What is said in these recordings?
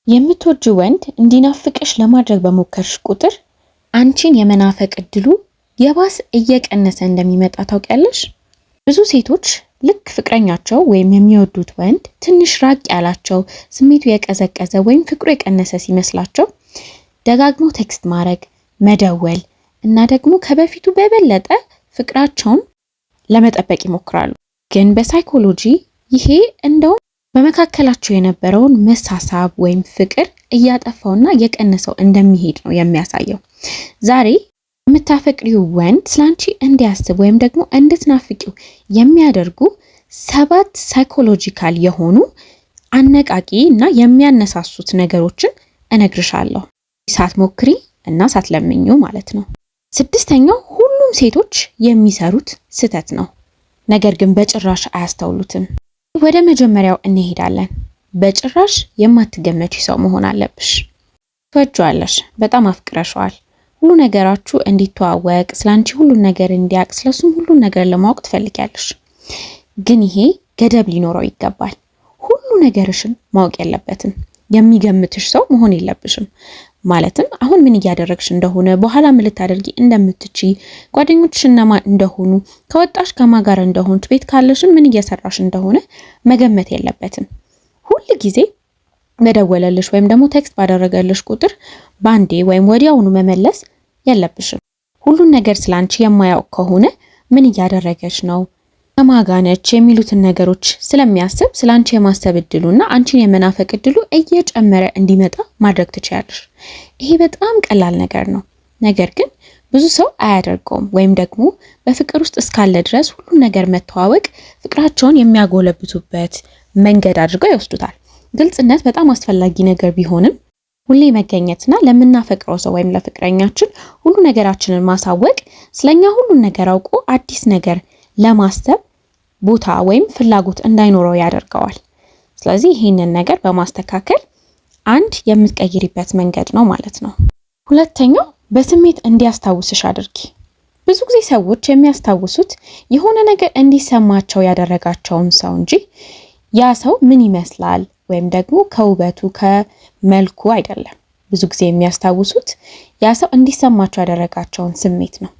የምትወጂው ወንድ እንዲናፍቅሽ ለማድረግ በሞከርሽ ቁጥር አንቺን የመናፈቅ እድሉ የባስ እየቀነሰ እንደሚመጣ ታውቂያለሽ? ብዙ ሴቶች ልክ ፍቅረኛቸው ወይም የሚወዱት ወንድ ትንሽ ራቅ ያላቸው፣ ስሜቱ የቀዘቀዘ ወይም ፍቅሩ የቀነሰ ሲመስላቸው ደጋግመው ቴክስት ማድረግ፣ መደወል እና ደግሞ ከበፊቱ በበለጠ ፍቅራቸውን ለመጠበቅ ይሞክራሉ። ግን በሳይኮሎጂ ይሄ እንደውም በመካከላቸው የነበረውን መሳሳብ ወይም ፍቅር እያጠፋውና እየቀነሰው እንደሚሄድ ነው የሚያሳየው። ዛሬ የምታፈቅሪው ወንድ ስላንቺ እንዲያስብ ወይም ደግሞ እንድትናፍቂው የሚያደርጉ 7 ሳይኮሎጂካል የሆኑ አነቃቂ እና የሚያነሳሱት ነገሮችን እነግርሻለሁ። ሳትሞክሪ እና ሳትለምኙ ማለት ነው። 6ኛው ሁሉም ሴቶች የሚሰሩት ስህተት ነው፣ ነገር ግን በጭራሽ አያስተውሉትም። ወደ መጀመሪያው እንሄዳለን። በጭራሽ የማትገመቺ ሰው መሆን አለብሽ። ትወጂዋለሽ፣ በጣም አፍቅረሽዋል። ሁሉ ነገራችሁ እንዲተዋወቅ፣ ስላንቺ ሁሉን ነገር እንዲያውቅ፣ ስለሱም ሁሉን ነገር ለማወቅ ትፈልጊያለሽ። ግን ይሄ ገደብ ሊኖረው ይገባል። ሁሉ ነገርሽን ማወቅ የለበትም። የሚገምትሽ ሰው መሆን የለብሽም። ማለትም አሁን ምን እያደረግሽ እንደሆነ፣ በኋላ ምን ልታደርጊ እንደምትችይ፣ ጓደኞችሽ እነማን እንደሆኑ፣ ከወጣሽ ከማን ጋር እንደሆንሽ፣ ቤት ካለሽም ምን እየሰራሽ እንደሆነ መገመት የለበትም። ሁል ጊዜ በደወለልሽ ወይም ደግሞ ቴክስት ባደረገልሽ ቁጥር ባንዴ ወይም ወዲያውኑ መመለስ የለብሽም። ሁሉን ነገር ስላንቺ የማያውቅ ከሆነ ምን እያደረገች ነው፣ ከማጋነች የሚሉትን ነገሮች ስለሚያስብ ስላንቺ የማሰብ እድሉና አንቺን የመናፈቅ እድሉ እየጨመረ እንዲመጣ ማድረግ ትችያለሽ። ይሄ በጣም ቀላል ነገር ነው፣ ነገር ግን ብዙ ሰው አያደርገውም። ወይም ደግሞ በፍቅር ውስጥ እስካለ ድረስ ሁሉን ነገር መተዋወቅ ፍቅራቸውን የሚያጎለብቱበት መንገድ አድርገው ይወስዱታል። ግልጽነት በጣም አስፈላጊ ነገር ቢሆንም ሁሌ መገኘትና ለምናፈቅረው ሰው ወይም ለፍቅረኛችን ሁሉ ነገራችንን ማሳወቅ ስለኛ ሁሉን ነገር አውቆ አዲስ ነገር ለማሰብ ቦታ ወይም ፍላጎት እንዳይኖረው ያደርገዋል። ስለዚህ ይህንን ነገር በማስተካከል አንድ የምትቀይሪበት መንገድ ነው ማለት ነው። ሁለተኛው በስሜት እንዲያስታውስሽ አድርጊ። ብዙ ጊዜ ሰዎች የሚያስታውሱት የሆነ ነገር እንዲሰማቸው ያደረጋቸውን ሰው እንጂ ያ ሰው ምን ይመስላል ወይም ደግሞ ከውበቱ ከመልኩ አይደለም። ብዙ ጊዜ የሚያስታውሱት ያ ሰው እንዲሰማቸው ያደረጋቸውን ስሜት ነው።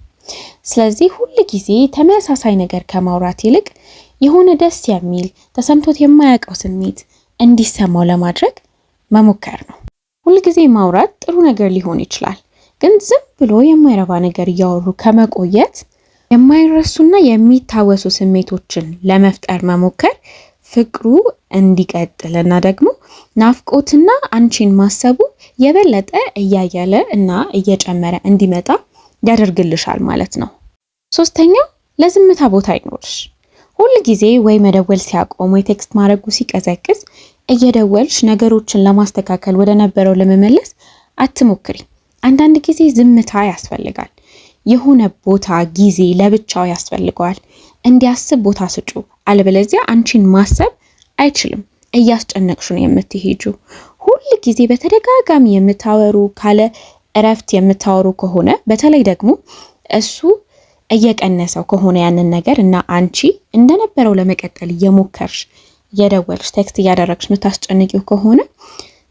ስለዚህ ሁል ጊዜ ተመሳሳይ ነገር ከማውራት ይልቅ የሆነ ደስ የሚል ተሰምቶት የማያውቀው ስሜት እንዲሰማው ለማድረግ መሞከር ነው። ሁል ጊዜ ማውራት ጥሩ ነገር ሊሆን ይችላል፣ ግን ዝም ብሎ የማይረባ ነገር እያወሩ ከመቆየት የማይረሱና የሚታወሱ ስሜቶችን ለመፍጠር መሞከር ፍቅሩ እንዲቀጥልና ደግሞ ናፍቆትና አንቺን ማሰቡ የበለጠ እያየለ እና እየጨመረ እንዲመጣ ያደርግልሻል ማለት ነው። 3ኛው ለዝምታ ቦታ አይኖርሽ። ሁል ጊዜ ወይ መደወል ሲያቆም ወይ ቴክስት ማድረጉ ሲቀዘቅዝ እየደወልሽ ነገሮችን ለማስተካከል ወደ ነበረው ለመመለስ አትሞክሪ። አንዳንድ ጊዜ ዝምታ ያስፈልጋል። የሆነ ቦታ ጊዜ ለብቻው ያስፈልገዋል። እንዲያስብ ቦታ ስጩ። አለበለዚያ አንቺን ማሰብ አይችልም። እያስጨነቅሽ ነው የምትሄጂው። ሁል ጊዜ በተደጋጋሚ የምታወሩ ካለ እረፍት የምታወሩ ከሆነ በተለይ ደግሞ እሱ እየቀነሰው ከሆነ ያንን ነገር እና አንቺ እንደነበረው ለመቀጠል እየሞከርሽ እየደወልሽ ቴክስት እያደረግሽ የምታስጨንቂው ከሆነ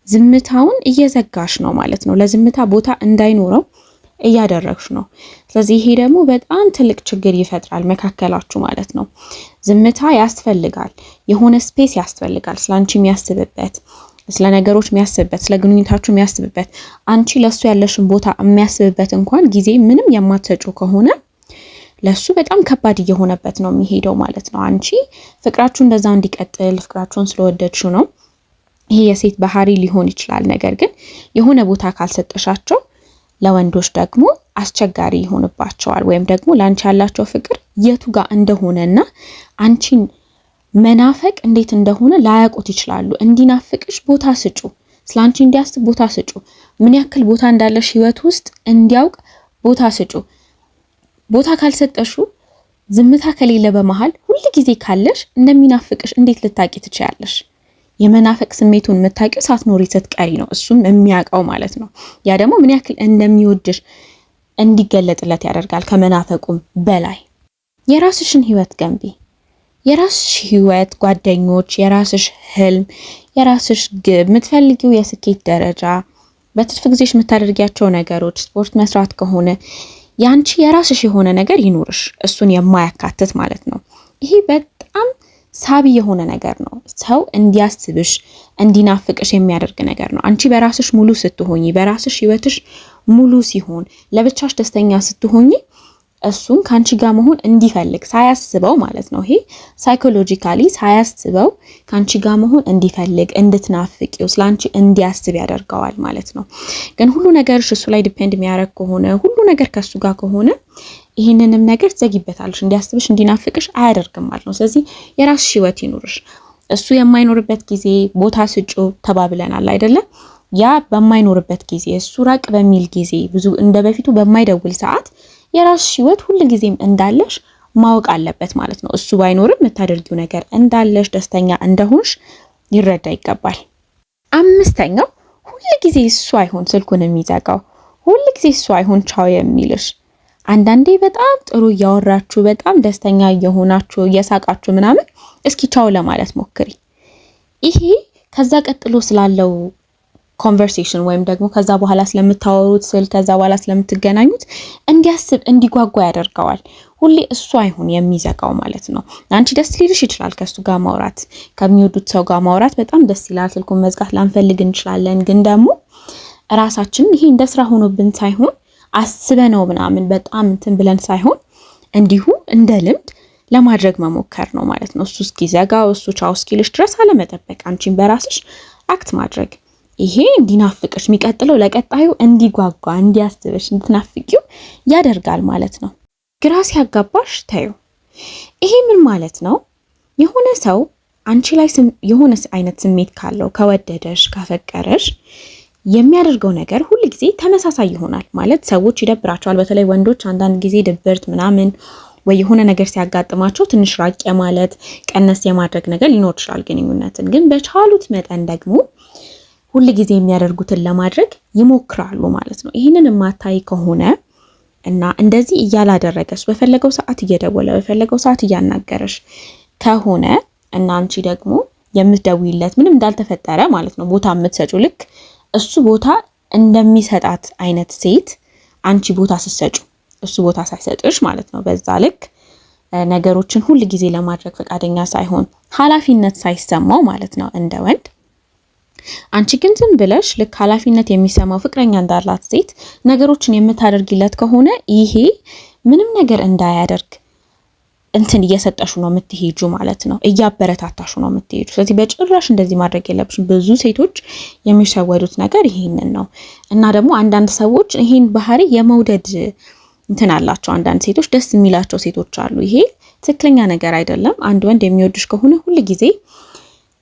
ዝምታውን እየዘጋሽ ነው ማለት ነው። ለዝምታ ቦታ እንዳይኖረው እያደረግሽ ነው። ስለዚህ ይሄ ደግሞ በጣም ትልቅ ችግር ይፈጥራል መካከላችሁ ማለት ነው። ዝምታ ያስፈልጋል። የሆነ ስፔስ ያስፈልጋል። ስላንቺ የሚያስብበት፣ ስለ ነገሮች የሚያስብበት፣ ስለ ግንኙነታችሁ የሚያስብበት፣ አንቺ ለሱ ያለሽን ቦታ የሚያስብበት እንኳን ጊዜ ምንም የማትሰጪው ከሆነ ለሱ በጣም ከባድ እየሆነበት ነው የሚሄደው ማለት ነው። አንቺ ፍቅራችሁ እንደዛው እንዲቀጥል ፍቅራችሁን ስለወደድሽው ነው። ይሄ የሴት ባህሪ ሊሆን ይችላል። ነገር ግን የሆነ ቦታ ካልሰጠሻቸው ለወንዶች ደግሞ አስቸጋሪ ይሆንባቸዋል። ወይም ደግሞ ላንቺ ያላቸው ፍቅር የቱ ጋር እንደሆነና አንቺን መናፈቅ እንዴት እንደሆነ ላያውቁት ይችላሉ። እንዲናፍቅሽ ቦታ ስጩ። ስላንቺ እንዲያስብ ቦታ ስጩ። ምን ያክል ቦታ እንዳለሽ ህይወት ውስጥ እንዲያውቅ ቦታ ስጩ። ቦታ ካልሰጠሹ፣ ዝምታ ከሌለ በመሃል ሁሉ ጊዜ ካለሽ እንደሚናፍቅሽ እንዴት ልታቂ ትችያለሽ? የመናፈቅ ስሜቱን የምታውቂው ሳትኖሪ ስትቀሪ ነው፣ እሱም የሚያውቀው ማለት ነው። ያ ደግሞ ምን ያክል እንደሚወድሽ እንዲገለጥለት ያደርጋል። ከመናፈቁም በላይ የራስሽን ህይወት ገንቢ። የራስሽ ህይወት፣ ጓደኞች፣ የራስሽ ህልም፣ የራስሽ ግብ፣ የምትፈልጊው የስኬት ደረጃ፣ በትርፍ ጊዜሽ የምታደርጊያቸው ነገሮች፣ ስፖርት መስራት ከሆነ ያንቺ የራስሽ የሆነ ነገር ይኑርሽ፣ እሱን የማያካትት ማለት ነው። ይሄ በጣም ሳቢ የሆነ ነገር ነው። ሰው እንዲያስብሽ እንዲናፍቅሽ የሚያደርግ ነገር ነው። አንቺ በራስሽ ሙሉ ስትሆኚ፣ በራስሽ ህይወትሽ ሙሉ ሲሆን፣ ለብቻሽ ደስተኛ ስትሆኚ እሱን ካንቺ ጋር መሆን እንዲፈልግ ሳያስበው ማለት ነው። ይሄ ሳይኮሎጂካሊ ሳያስበው ካንቺ ጋር መሆን እንዲፈልግ እንድትናፍቂው ስላንቺ እንዲያስብ ያደርገዋል ማለት ነው። ግን ሁሉ ነገርሽ እሱ ላይ ዲፔንድ የሚያደርግ ከሆነ ሁሉ ነገር ከሱ ጋር ከሆነ ይህንንም ነገር ዘጊበታልሽ፣ እንዲያስብሽ እንዲናፍቅሽ አያደርግም ማለት ነው። ስለዚህ የራስሽ ህይወት ይኑርሽ። እሱ የማይኖርበት ጊዜ ቦታ ስጩ ተባብለናል አይደለም? ያ በማይኖርበት ጊዜ እሱ ራቅ በሚል ጊዜ ብዙ እንደ በፊቱ በማይደውል ሰዓት የራስሽ ህይወት ሁሉ ጊዜም እንዳለሽ ማወቅ አለበት ማለት ነው። እሱ ባይኖርም የምታደርጊው ነገር እንዳለሽ ደስተኛ እንደሆንሽ ሊረዳ ይገባል። አምስተኛው ሁሉ ጊዜ እሱ አይሆን ስልኩን የሚዘጋው፣ ሁሉ ጊዜ እሱ አይሆን ቻው የሚልሽ። አንዳንዴ በጣም ጥሩ እያወራችሁ በጣም ደስተኛ እየሆናችሁ እየሳቃችሁ ምናምን እስኪ ቻው ለማለት ሞክሪ። ይሄ ከዛ ቀጥሎ ስላለው ኮንቨርሴሽን ወይም ደግሞ ከዛ በኋላ ስለምታወሩት ስልክ ከዛ በኋላ ስለምትገናኙት እንዲያስብ እንዲጓጓ ያደርገዋል። ሁሌ እሱ አይሆን የሚዘጋው ማለት ነው። አንቺ ደስ ሊልሽ ይችላል ከሱ ጋር ማውራት፣ ከሚወዱት ሰው ጋር ማውራት በጣም ደስ ይላል። ስልኩን መዝጋት ላንፈልግ እንችላለን። ግን ደግሞ ራሳችን ይሄ እንደ ስራ ሆኖብን ሳይሆን አስበነው ምናምን በጣም እንትን ብለን ሳይሆን እንዲሁ እንደ ልምድ ለማድረግ መሞከር ነው ማለት ነው። እሱ እስኪዘጋው እሱ ቻው እስኪልሽ ድረስ አለመጠበቅ፣ አንቺን በራስሽ አክት ማድረግ። ይሄ እንዲናፍቅሽ የሚቀጥለው ለቀጣዩ እንዲጓጓ እንዲያስብሽ እንድትናፍቂው ያደርጋል ማለት ነው። ግራ ሲያጋባሽ ታዩ። ይሄ ምን ማለት ነው? የሆነ ሰው አንቺ ላይ የሆነ አይነት ስሜት ካለው ከወደደሽ ካፈቀረሽ የሚያደርገው ነገር ሁሉ ጊዜ ተመሳሳይ ይሆናል ማለት ሰዎች ይደብራቸዋል። በተለይ ወንዶች አንዳንድ ጊዜ ድብርት ምናምን ወይ የሆነ ነገር ሲያጋጥማቸው ትንሽ ራቅ ማለት ቀነስ የማድረግ ነገር ሊኖር ይችላል ግንኙነትን። ግን በቻሉት መጠን ደግሞ ሁሉ ጊዜ የሚያደርጉትን ለማድረግ ይሞክራሉ ማለት ነው። ይህንን የማታይ ከሆነ እና እንደዚህ እያላደረገሽ በፈለገው ሰዓት እየደወለ በፈለገው ሰዓት እያናገረሽ ከሆነ እና አንቺ ደግሞ የምትደውይለት ምንም እንዳልተፈጠረ ማለት ነው ቦታ የምትሰጪው ልክ እሱ ቦታ እንደሚሰጣት አይነት ሴት አንቺ ቦታ ስትሰጪ እሱ ቦታ ሳይሰጥሽ ማለት ነው። በዛ ልክ ነገሮችን ሁሉ ጊዜ ለማድረግ ፈቃደኛ ሳይሆን ኃላፊነት ሳይሰማው ማለት ነው እንደ ወንድ። አንቺ ግን ዝም ብለሽ ልክ ኃላፊነት የሚሰማው ፍቅረኛ እንዳላት ሴት ነገሮችን የምታደርጊለት ከሆነ ይሄ ምንም ነገር እንዳያደርግ እንትን እየሰጠሹ ነው የምትሄጁ ማለት ነው። እያበረታታሹ ነው የምትሄጁ። ስለዚህ በጭራሽ እንደዚህ ማድረግ የለብሽም። ብዙ ሴቶች የሚሸወዱት ነገር ይሄንን ነው። እና ደግሞ አንዳንድ ሰዎች ይሄን ባህሪ የመውደድ እንትን አላቸው። አንዳንድ ሴቶች ደስ የሚላቸው ሴቶች አሉ። ይሄ ትክክለኛ ነገር አይደለም። አንድ ወንድ የሚወድሽ ከሆነ ሁሉ ጊዜ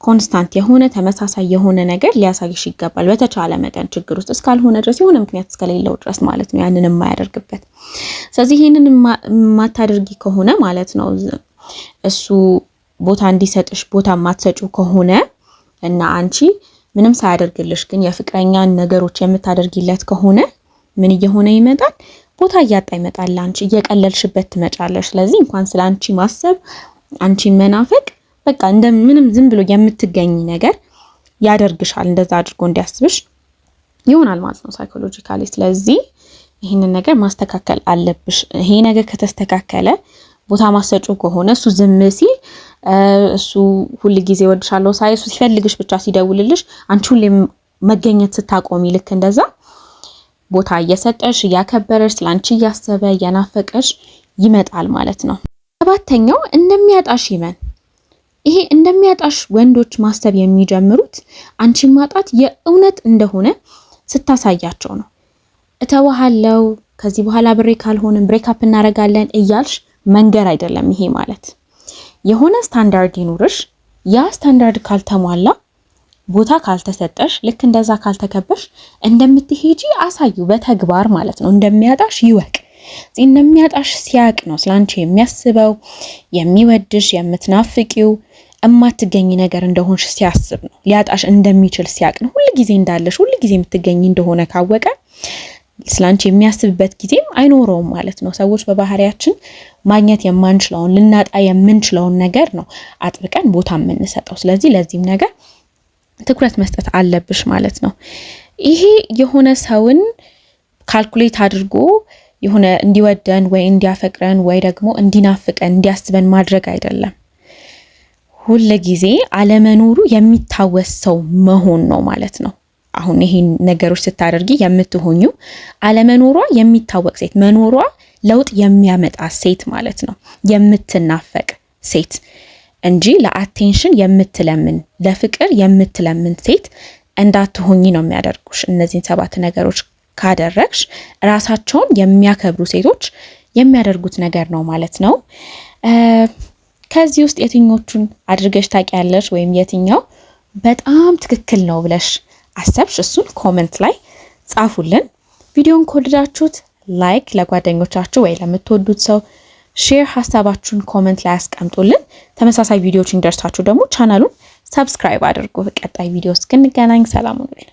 ኮንስታንት የሆነ ተመሳሳይ የሆነ ነገር ሊያሳይሽ ይገባል። በተቻለ መጠን ችግር ውስጥ እስካልሆነ ድረስ የሆነ ምክንያት እስከሌለው ድረስ ማለት ነው ያንን የማያደርግበት። ስለዚህ ይሄንን የማታደርጊ ከሆነ ማለት ነው እሱ ቦታ እንዲሰጥሽ ቦታ የማትሰጪው ከሆነ እና አንቺ ምንም ሳያደርግልሽ ግን የፍቅረኛ ነገሮች የምታደርጊለት ከሆነ ምን እየሆነ ይመጣል? ቦታ እያጣ ይመጣል። አንቺ እየቀለልሽበት ትመጫለሽ። ስለዚህ እንኳን ስለ አንቺ ማሰብ አንቺን መናፈቅ በቃ እንደምንም ዝም ብሎ የምትገኝ ነገር ያደርግሻል። እንደዛ አድርጎ እንዲያስብሽ ይሆናል ማለት ነው ሳይኮሎጂካሊ። ስለዚህ ይህንን ነገር ማስተካከል አለብሽ። ይሄ ነገር ከተስተካከለ ቦታ ማሰጩ ከሆነ እሱ ዝም ሲል እሱ ሁሉ ጊዜ ወድሻለሁ ሳይ እሱ ሲፈልግሽ ብቻ ሲደውልልሽ አንቺ ሁሌ መገኘት ስታቆሚ ልክ እንደዛ ቦታ እየሰጠሽ እያከበረሽ ስላንቺ እያሰበ እያናፈቀሽ ይመጣል ማለት ነው። ሰባተኛው እንደሚያጣሽ ይመን። ይሄ እንደሚያጣሽ ወንዶች ማሰብ የሚጀምሩት አንቺን ማጣት የእውነት እንደሆነ ስታሳያቸው ነው። እተዋሃለው ከዚህ በኋላ ብሬክ ካልሆነም ብሬክ አፕ እናረጋለን እያልሽ መንገር አይደለም። ይሄ ማለት የሆነ ስታንዳርድ ይኑርሽ። ያ ስታንዳርድ ካልተሟላ ቦታ ካልተሰጠሽ ልክ እንደዛ ካልተከበሽ እንደምትሄጂ አሳዩ በተግባር ማለት ነው። እንደሚያጣሽ ይወቅ። እንደሚያጣሽ ሲያቅ ነው ስላንቺ የሚያስበው የሚወድሽ የምትናፍቂው እማትገኝ ነገር እንደሆንሽ ሲያስብ ነው። ሊያጣሽ እንደሚችል ሲያቅ ነው። ሁሉ ጊዜ እንዳለሽ ሁሉ ጊዜ የምትገኝ እንደሆነ ካወቀ ስላንቺ የሚያስብበት ጊዜም አይኖረውም ማለት ነው። ሰዎች በባህሪያችን ማግኘት የማንችለውን ልናጣ የምንችለውን ነገር ነው አጥብቀን ቦታ የምንሰጠው። ስለዚህ ለዚህም ነገር ትኩረት መስጠት አለብሽ ማለት ነው። ይሄ የሆነ ሰውን ካልኩሌት አድርጎ የሆነ እንዲወደን ወይ እንዲያፈቅረን ወይ ደግሞ እንዲናፍቀን እንዲያስበን ማድረግ አይደለም። ሁል ጊዜ አለመኖሩ የሚታወስ ሰው መሆን ነው ማለት ነው። አሁን ይሄን ነገሮች ስታደርጊ የምትሆኙ አለመኖሯ የሚታወቅ ሴት፣ መኖሯ ለውጥ የሚያመጣ ሴት ማለት ነው። የምትናፈቅ ሴት እንጂ ለአቴንሽን የምትለምን ለፍቅር የምትለምን ሴት እንዳትሆኚ ነው የሚያደርጉሽ። እነዚህን 7 ነገሮች ካደረግሽ ራሳቸውን የሚያከብሩ ሴቶች የሚያደርጉት ነገር ነው ማለት ነው። ከዚህ ውስጥ የትኞቹን አድርገሽ ታውቂያለሽ ወይም የትኛው በጣም ትክክል ነው ብለሽ አሰብሽ? እሱን ኮመንት ላይ ጻፉልን። ቪዲዮን ከወደዳችሁት ላይክ፣ ለጓደኞቻችሁ ወይ ለምትወዱት ሰው ሼር፣ ሀሳባችሁን ኮመንት ላይ አስቀምጡልን። ተመሳሳይ ቪዲዮዎች እንዲደርሳችሁ ደግሞ ቻናሉን ሰብስክራይብ አድርጉ። በቀጣይ ቪዲዮ እስክንገናኝ ሰላም ሁኑልኝ።